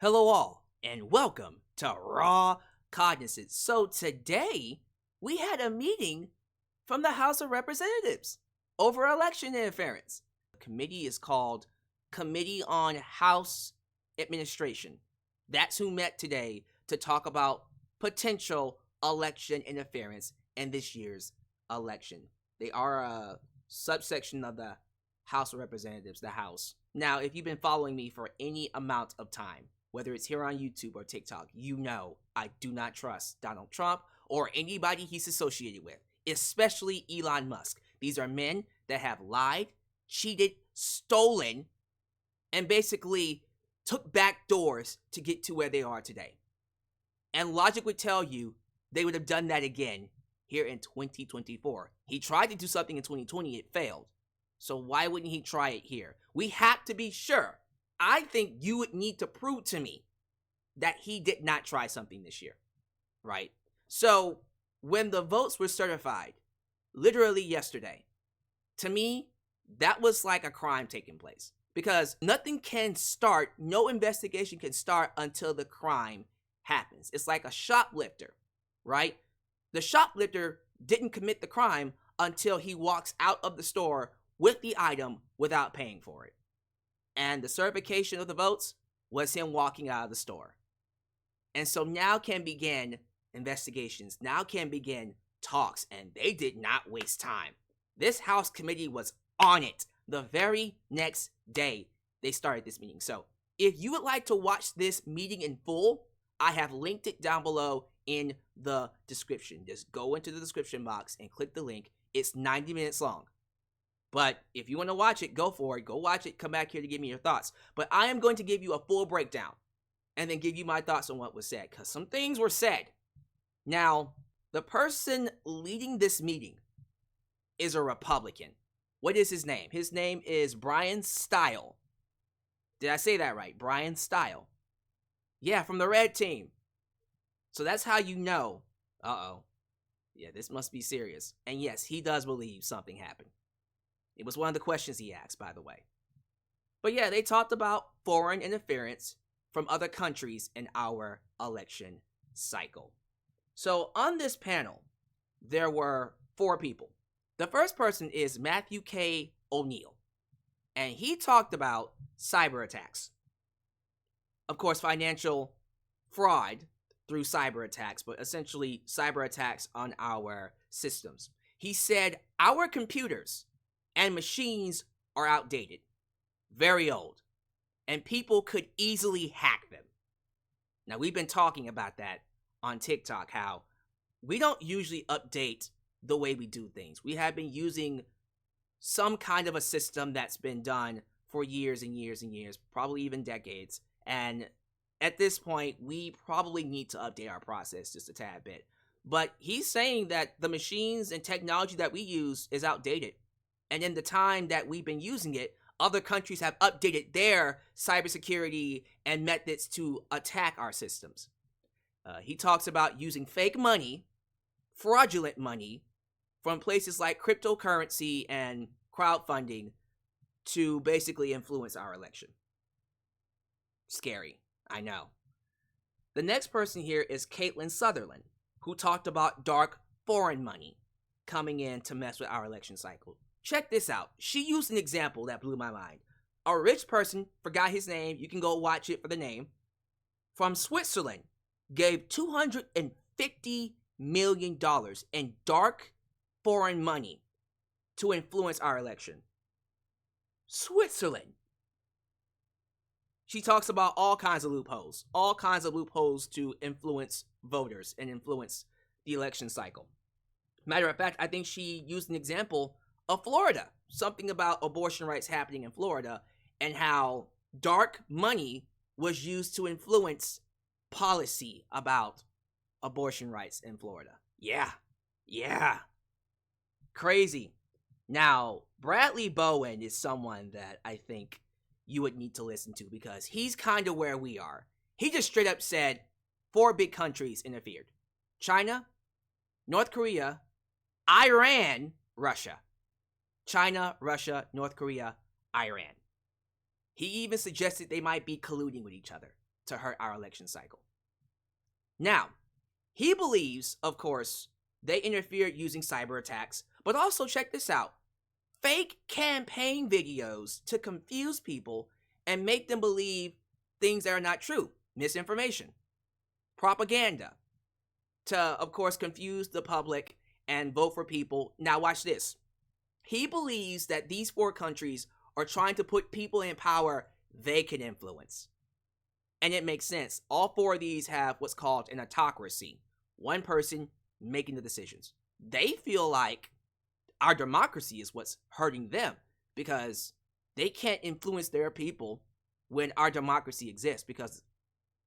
Hello, all, and welcome to Raw Cognizance. So, today we had a meeting from the House of Representatives over election interference. The committee is called Committee on House Administration. That's who met today to talk about potential election interference in this year's election. They are a subsection of the House of Representatives, the House. Now, if you've been following me for any amount of time, whether it's here on YouTube or TikTok, you know I do not trust Donald Trump or anybody he's associated with, especially Elon Musk. These are men that have lied, cheated, stolen, and basically took back doors to get to where they are today. And logic would tell you they would have done that again here in 2024. He tried to do something in 2020, it failed. So why wouldn't he try it here? We have to be sure. I think you would need to prove to me that he did not try something this year, right? So when the votes were certified, literally yesterday, to me, that was like a crime taking place. Because nothing can start, no investigation can start until the crime happens. It's like a shoplifter, right? The shoplifter didn't commit the crime until he walks out of the store with the item without paying for it. And the certification of the votes was him walking out of the store. And so now can begin investigations, now can begin talks, and they did not waste time. This House committee was on it the very next day they started this meeting. So if you would like to watch this meeting in full, I have linked it down below in the description. Just go into the description box and click the link. It's 90 minutes long. But if you want to watch it, go for it. Go watch it. Come back here to give me your thoughts. But I am going to give you a full breakdown and then give you my thoughts on what was said, because some things were said. Now, the person leading this meeting is a Republican. What is his name? His name is Brian Style. Did I say that right? Brian Style. Yeah, from the red team. So that's how you know, yeah, this must be serious. And yes, he does believe something happened. It was one of the questions he asked, by the way. But yeah, they talked about foreign interference from other countries in our election cycle. So on this panel, there were 4 people. The first person is Matthew K. O'Neill, and he talked about cyber attacks. Of course, financial fraud through cyber attacks, but essentially cyber attacks on our systems. He said our computers and machines are outdated, very old, and people could easily hack them. Now, we've been talking about that on TikTok, how we don't usually update the way we do things. We have been using some kind of a system that's been done for years and years and years, probably even decades, and at this point, we probably need to update our process just a tad bit. But he's saying that the machines and technology that we use is outdated. And in the time that we've been using it, other countries have updated their cybersecurity and methods to attack our systems. He talks about using fake money, fraudulent money, from places like cryptocurrency and crowdfunding to basically influence our election. Scary, I know. The next person here is Caitlin Sutherland, who talked about dark foreign money coming in to mess with our election cycle. Check this out. She used an example that blew my mind. A rich person, forgot his name, you can go watch it for the name, from Switzerland, gave $250 million in dark foreign money to influence our election. Switzerland. She talks about all kinds of loopholes to influence voters and influence the election cycle. Matter of fact, I think she used an example of Florida, something about abortion rights happening in Florida and how dark money was used to influence policy about abortion rights in Florida. Yeah. Crazy. Now, Bradley Bowen is someone that I think you would need to listen to because he's kind of where we are. He just straight up said 4 big countries interfered. China, North Korea, Iran, Russia. China, Russia, North Korea, Iran. He even suggested they might be colluding with each other to hurt our election cycle. Now, he believes, of course, they interfered using cyber attacks, but also check this out. Fake campaign videos to confuse people and make them believe things that are not true. Misinformation. Propaganda. To, of course, confuse the public and vote for people. Now watch this. He believes that these 4 countries are trying to put people in power they can influence. And it makes sense. All 4 of these have what's called an autocracy. One person making the decisions. They feel like our democracy is what's hurting them because they can't influence their people when our democracy exists, because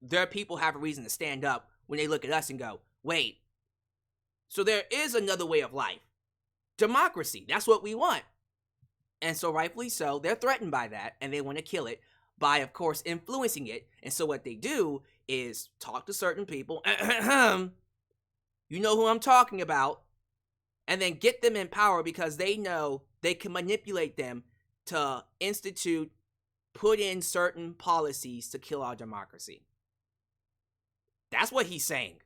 their people have a reason to stand up when they look at us and go, wait, so there is another way of life. Democracy, that's what we want. And so rightfully so, they're threatened by that and they want to kill it by, of course, influencing it. And so what they do is talk to certain people, you know who I'm talking about, and then get them in power because they know they can manipulate them to put in certain policies to kill our democracy. That's what he's saying.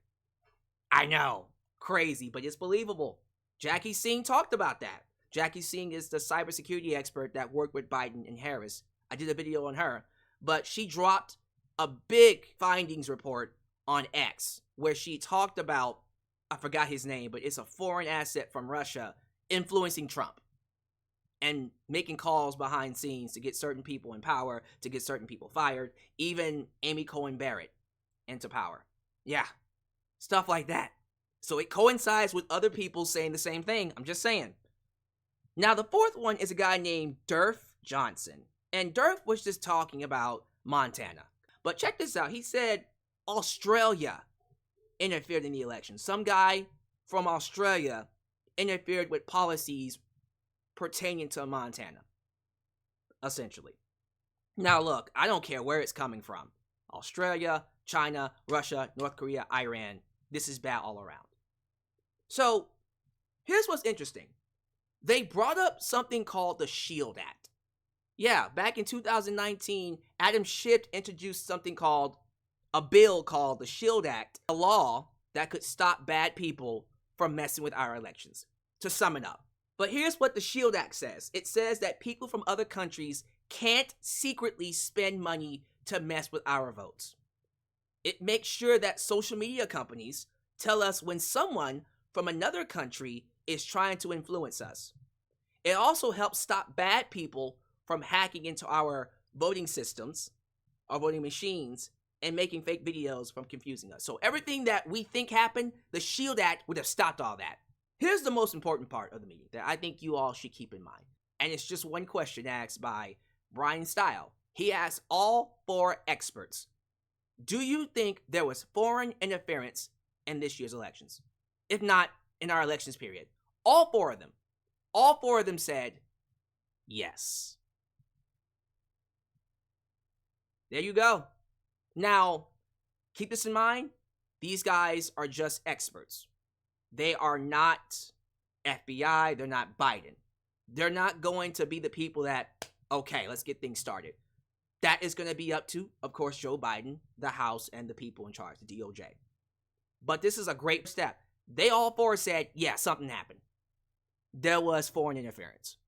I know, crazy, but it's believable. Jackie Singh talked about that. Jackie Singh is the cybersecurity expert that worked with Biden and Harris. I did a video on her, but she dropped a big findings report on X where she talked about, I forgot his name, but it's a foreign asset from Russia influencing Trump and making calls behind scenes to get certain people in power, to get certain people fired, even Amy Coney Barrett into power. Yeah, stuff like that. So it coincides with other people saying the same thing. I'm just saying. Now, the 4th one is a guy named Durf Johnson. And Durf was just talking about Montana. But check this out. He said Australia interfered in the election. Some guy from Australia interfered with policies pertaining to Montana, essentially. Now, look, I don't care where it's coming from. Australia, China, Russia, North Korea, Iran. This is bad all around. So, here's what's interesting. They brought up something called the SHIELD Act. Yeah, back in 2019, Adam Schiff introduced something called a bill called the SHIELD Act, a law that could stop bad people from messing with our elections. To sum it up. But here's what the SHIELD Act says. It says that people from other countries can't secretly spend money to mess with our votes. It makes sure that social media companies tell us when someone from another country is trying to influence us. It also helps stop bad people from hacking into our voting systems, our voting machines, and making fake videos from confusing us. So everything that we think happened, the SHIELD Act would have stopped all that. Here's the most important part of the meeting that I think you all should keep in mind. And it's just one question asked by Brian Stile. He asked all 4 experts, do you think there was foreign interference in this year's elections? If not, in our elections period. All 4 of them said yes. There you go. Now, keep this in mind. These guys are just experts. They are not FBI. They're not Biden. They're not going to be the people that, okay, let's get things started. That is going to be up to, of course, Joe Biden, the House, and the people in charge, the DOJ. But this is a great step. They all 4 said, yeah, something happened. There was foreign interference.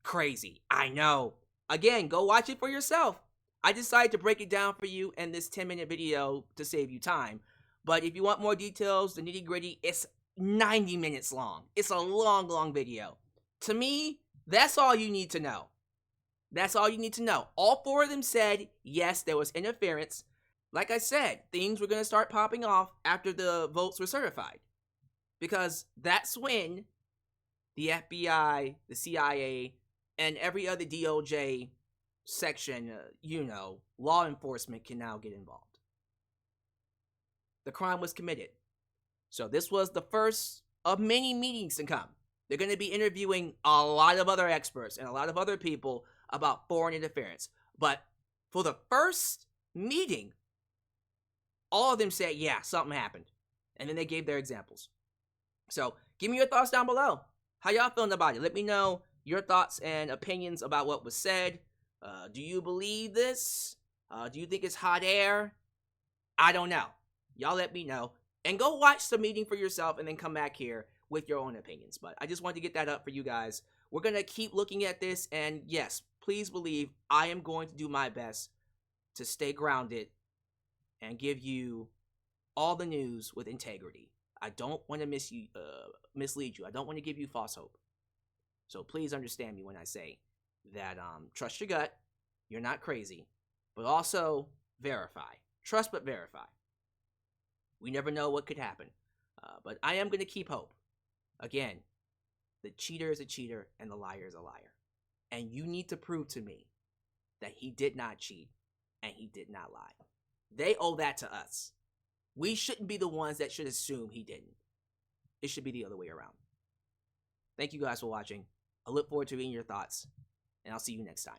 Crazy. I know. Again, go watch it for yourself. I decided to break it down for you in this 10-minute video to save you time. But if you want more details, the nitty-gritty, it's 90 minutes long. It's a long, long video. To me, that's all you need to know. That's all you need to know. All 4 of them said, yes, there was interference. Like I said, things were going to start popping off after the votes were certified. Because that's when the FBI, the CIA, and every other DOJ section, law enforcement can now get involved. The crime was committed. So this was the first of many meetings to come. They're going to be interviewing a lot of other experts and a lot of other people about foreign interference. But for the first meeting, all of them said, yeah, something happened. And then they gave their examples. So give me your thoughts down below. How y'all feeling about it? Let me know your thoughts and opinions about what was said. Do you believe this? Do you think it's hot air? I don't know. Y'all let me know. And go watch the meeting for yourself and then come back here with your own opinions. But I just wanted to get that up for you guys. We're going to keep looking at this. And yes, please believe I am going to do my best to stay grounded and give you all the news with integrity. I don't want to mislead you. I don't want to give you false hope. So please understand me when I say that trust your gut. You're not crazy. But also verify. Trust but verify. We never know what could happen. But I am going to keep hope. Again, the cheater is a cheater and the liar is a liar. And you need to prove to me that he did not cheat and he did not lie. They owe that to us. We shouldn't be the ones that should assume he didn't. It should be the other way around. Thank you guys for watching. I look forward to reading your thoughts, and I'll see you next time.